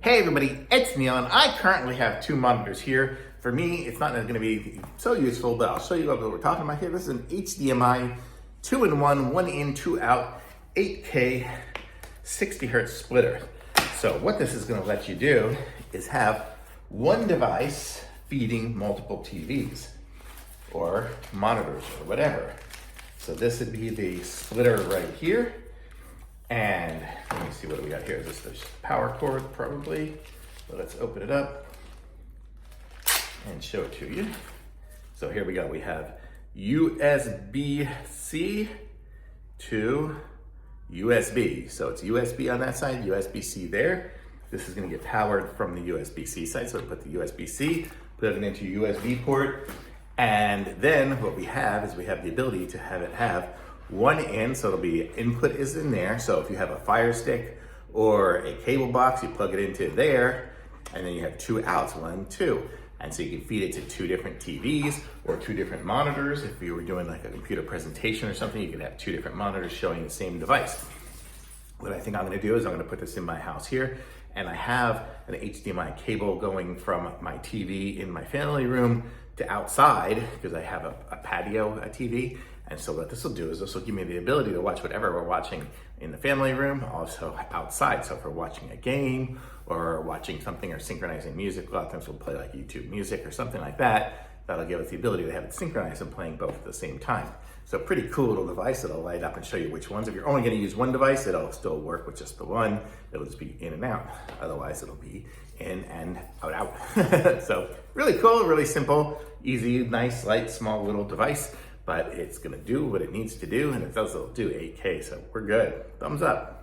Hey everybody, it's Neil, and I currently have two monitors here. For me, it's not going to be so useful, but I'll show you what we're talking about here. This is an HDMI 2-in-1, 1 in, 2 out, 8K, 60 hertz splitter. So what this is going to let you do is have one device feeding multiple TVs or monitors or whatever. So this would be the splitter right here. And let me see what we got here. Is this the power cord? Probably. But let's open it up and show it to you. So here we go. We have USB-C to USB. So it's USB on that side, USB-C there. This is going to get powered from the USB-C side. So we put the USB-C, put it into USB port. And then what we have is we have the ability to have it have one in, so it'll be input is in there. So if you have a Fire Stick or a cable box, you plug it into there, and then you have two outs, 1, 2. And so you can feed it to two different TVs or two different monitors. If you were doing like a computer presentation or something, you could have two different monitors showing the same device. What I think I'm gonna do is I'm gonna put this in my house here, and I have an HDMI cable going from my TV in my family room to outside, because I have a patio TV. And so what this will do is this will give me the ability to watch whatever we're watching in the family room, also outside. So if we're watching a game or watching something or synchronizing music, a lot of times we'll play like YouTube music or something like that. That'll give us the ability to have it synchronized and playing both at the same time. So pretty cool little device. It'll light up and show you which ones. If you're only gonna use one device, it'll still work with just the one. It'll just be in and out. Otherwise, it'll be in and out. So really cool, really simple, easy, nice, light, small little device. But it's gonna do what it needs to do, and it does, it'll do 8K, so we're good. Thumbs up.